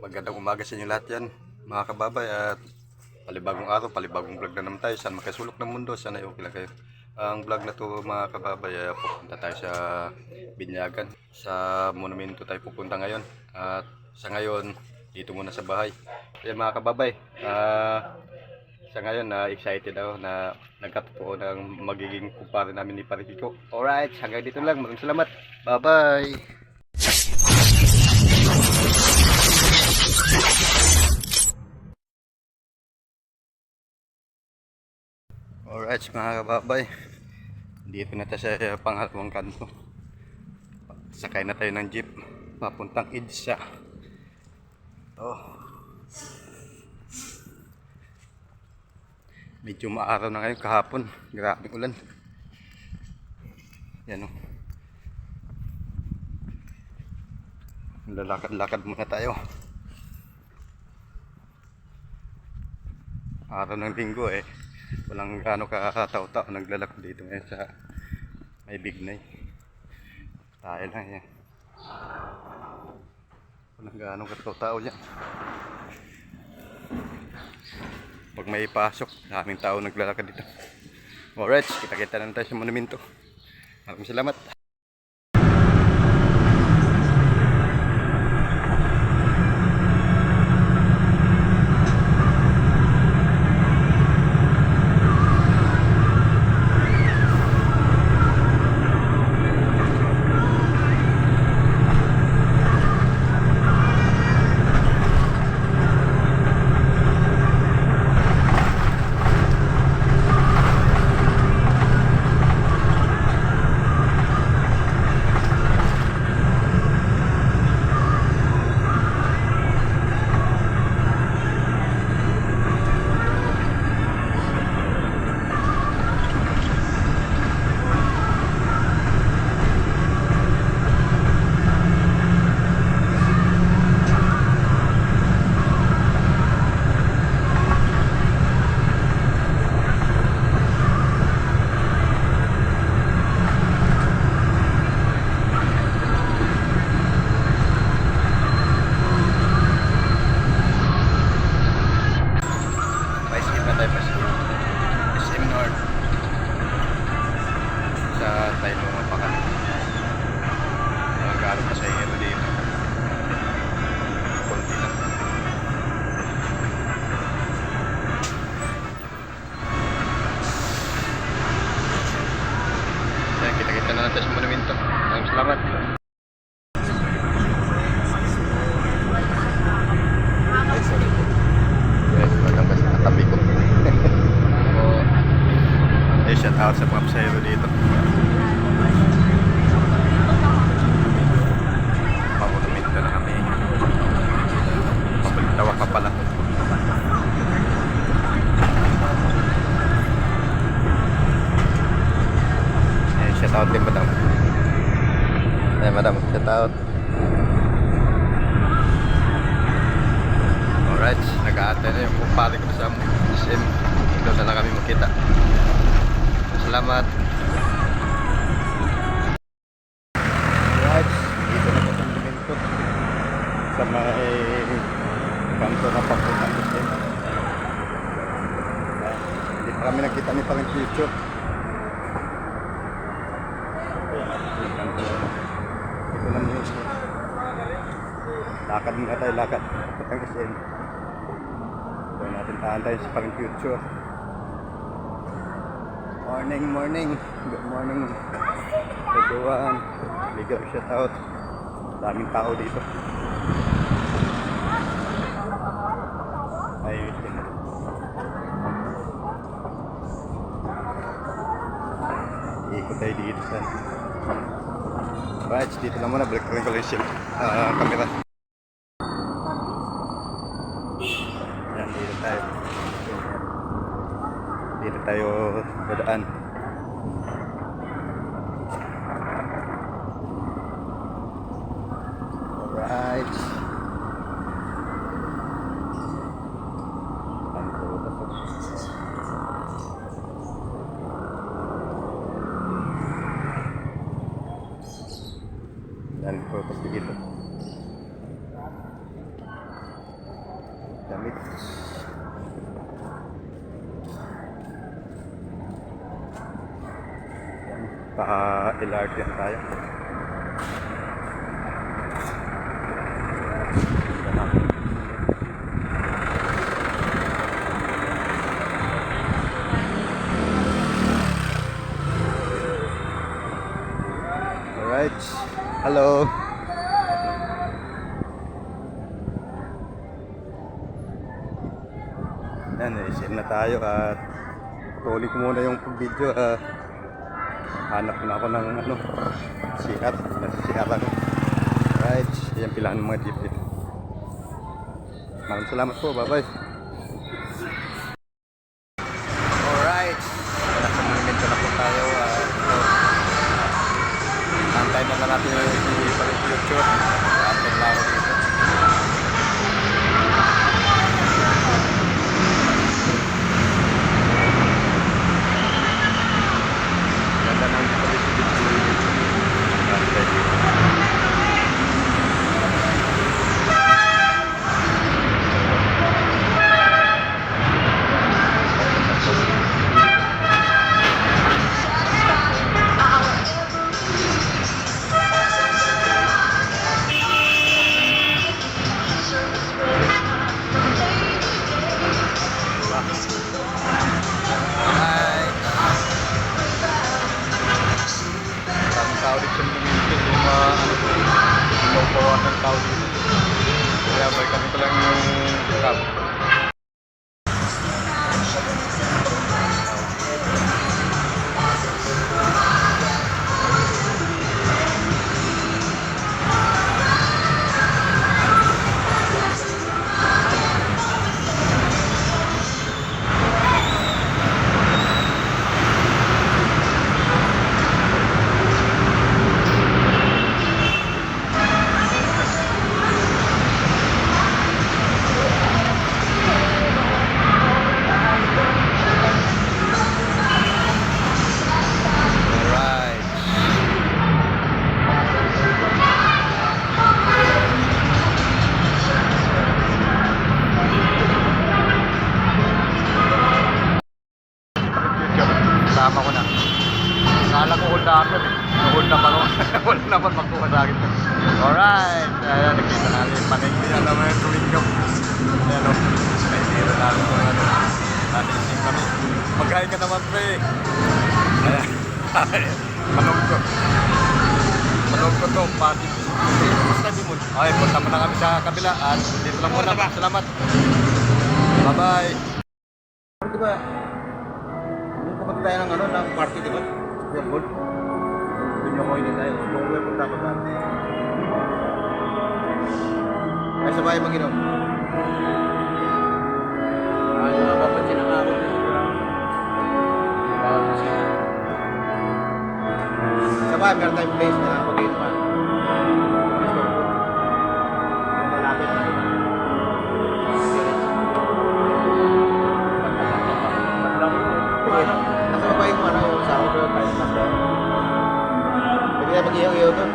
Magandang umaga sa inyo lahat yan, mga kababay, at palibagong araw, palibagong vlog na naman tayo. Saan makasulok ng mundo, sana okay lang kayo. Ang vlog na to, mga kababay, ay pupunta tayo sa Binyagan. Sa monumento tayo pupunta ngayon. At sa ngayon, dito muna sa bahay. Ayan mga kababay, sa ngayon excited ako na nagkatotoo ng magiging kumpare namin ni Parikiko. Alright, hanggang dito lang. Maraming salamat. Bye-bye! Alright mga kababay, dito na tayo sa pangalawang kanto. Sakay na tayo ng jeep papuntang Idsa. Medyo maaraw na ngayon, kahapon grabing ulan. Yan o, lalakad-lakad muna tayo. Araw ng linggo walang gaano kakataw-tao naglalakad dito ngayon sa may Bignay. Tayo lang yan, walang gaano kakataw-tao yan. Pag may pasok, daming tao naglalakad dito. Alright, kita-kita na tayo sa monumento. Maraming salamat. Tayo mga pakan. Mga gano'ng pasahero dito. Konti lang. Kaya kita-kita na natin sa monumento. Maraming salamat. Ay, sorry. Yes, magandang kasi katabi ko. Shout out sa mga pasahero dito. Pamonumento na kami. Pabalitawa ka pala. Shout out din madam. Madam, shout out. Alright, nag-aantay na yung kumpare ko sa SM. Doon na lang kami makita. Salamat. Alright, dito na po sa monumento sa may kanto na papuntang SM. Hindi pa kami nakita ni parang future. Ito na yun. Lakad muna tayo, lakad papuntang SM. Ito natin taantay sa parang future. Morning. Good morning everyone. Bigger shout out. Daming tao dito. Ayun. Ikot tayo dito sa right, dito lang muna. Balik rin ko lang yung camera. Yan, dito tayo. Dito tayo dadaan. Alright. Dan purpose dito. Damit. Yan, pa-LRT yan tayo. Alright, hello. Yan, share na tayo at tuloy ko muna yung video. Hanap na ako ng ano, sikat. Nasa sikat ako. Alright, yan pilahan ng mga jeep dito. Maraming salamat po, bye bye. Alright, nasa monumento na po tayo. Antayin na lang natin yung pag-future. Antayin na ako dito. Ganda ng antayin dito. Tao dito sa Mindanao, yung mga ano po, lumawa ng tao dito. Kaya balikan ko lang yung kabo. Sama ko na. Kala ko hold up eh. Hold up ako. Wala naman magkuha sa akin. Alright. Ayan, nakita natin. Panigin na naman yung tuwing ko. Ayan o. Nakita natin kung ano. Natising kami. Magkain ka naman pre. Ayan. Manog ko. Manog ko to. Pati. Basta di mo. Okay, punta mo na kami sa kabila. At dito lang muna. Salamat. Bye bye. Diba? Pupunta tayo ng ano, ng party, di ba? Yung gold. Doon yung coin tayo. Doon ko punta pa ba? Ay, sa bahay mag-inom. Ano nga papansin ang ako dito? Bawang kusina. Sa bahay, meron tayong place na mag-inom pa. Malapit na yun. Nasa babae mo ano yung sa ako kahit nasa pwede na mag-ihaw-ihaw doon.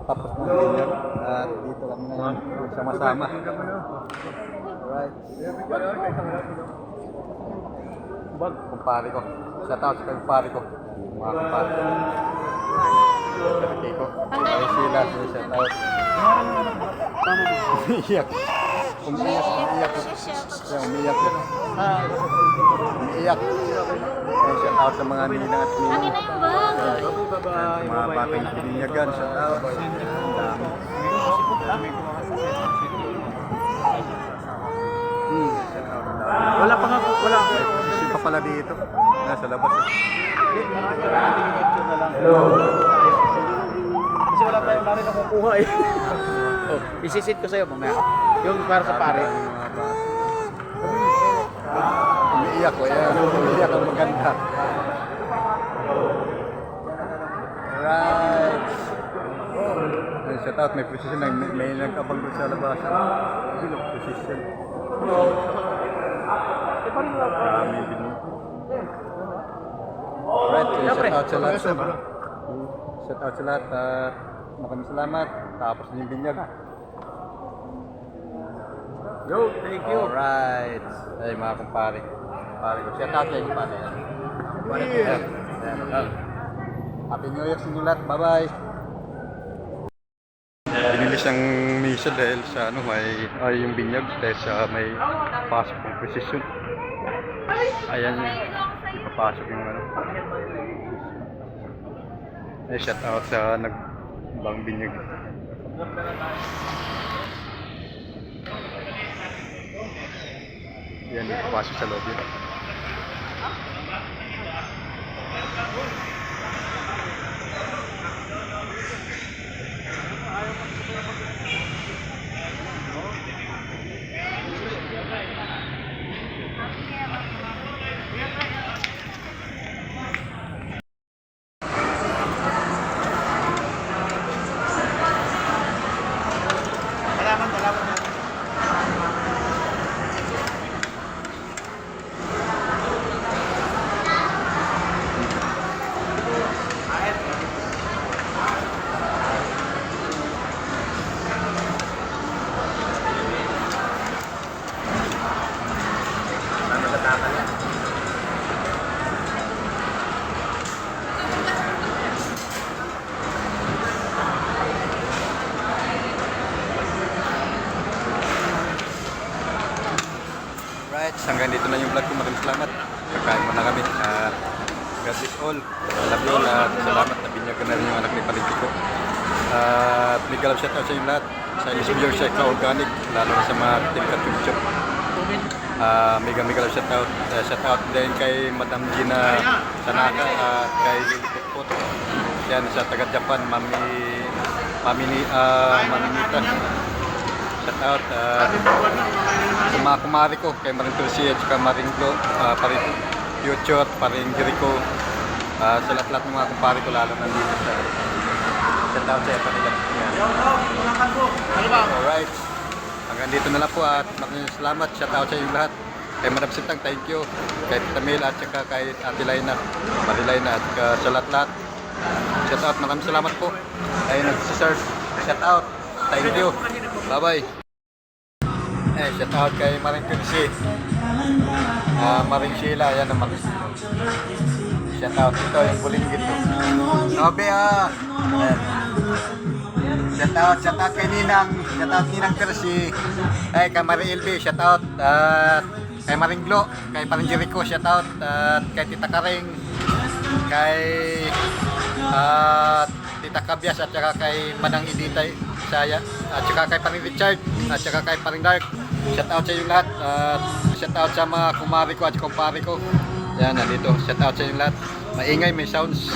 Tapos ng binyag at dito kami ngayon sama-sama. Alright. Kumpare ko. Shout out sa kumpare ko. Mga kumpare ko. Sarati ko. Ay sila. Shout out. Umiiyak. Umiiyak. Umiiyak. Umiiyak. Shout out sa mga ninang at ninang. Mga batang binyagan, shout out. Wala pa nga, wala. Kasi pa pala dito. Nasa labas. Hello. Kasi wala tayong narin nakukuha eh. Oh, isisit ko sa'yo mamaya. Yung para sa pare. Umiiyak ko yan. Umiiyak ang maganda. Right. Ay, shout out, may position na may nag-abang doon sa labas. Bilog position. Marami din. Right, shout out sa lahat. Shout out sa lahat at maraming salamat. Tapos na yung binyag. Yo, thank you. Alright. Ay, mga kumpare. Kumpare ko. Shout out kayo, kumpare. Happy New Year sa inyo lahat. Bye-bye. Binili siyang misa dahil sa ano, may yung binyag dahil sa may pasok ng precision. Ayan yung papasok yung ano. Ay, shout out sa nagbang binyag. Yan, papasok sa loob yun. Alright, hanggang dito na yung vlog ko. Maraming salamat. Kakain mo na kami. God bless all. Love you all. Salamat na binyagan na rin yung anak ni Palengke ko. Big love shout out sa inyo lahat. Sa inyong viewers sa Organic, lalo na sa mga team ka YouTube. Mega love shout out. Shout out din kay Madam Gina Tanaka at kay Lili Putput. Yan sa taga Japan, Mami Nita. Shout out sa mga kumari ko, kay Maring Tulsi at saka Maring Glo, Paring Future, Paring Jericho, sa lahat ng mga kumpari ko, lalo nandito sa shout out sa ito nila. Alright, hanggang dito na lang po at maraming salamat. Shout out sa inyo lahat. Kay Madam Sintang, thank you. Kay Tita Mel at saka kay Ate Laina, Marilaina at saka sa lahat. Shout out, maraming salamat po. Ay nagsiserve. Shout out. Thank you. Bye-bye. Shout out kay Maring Tulsi. Maring Sheila, yan ang Maring. Shout out ito, yung bulinggit ko. Nobe shout out kay Ninang. Shout out Ninang Tulsi. Ay, kay Maring Ilby, shout out. Kay Maring Glo, kay Paring Jericho, shout out. Kay Tita Karing. Kay at Tita Kabyas at saka kay Manang Iditay Saya at saka kay Paring Richard at saka kay Paring Dark. Shout out sa inyo lahat at shout out sa mga kumari ko at kumpare ko. Yan, nandito. Shout out sa inyo lahat. Maingay, may sounds.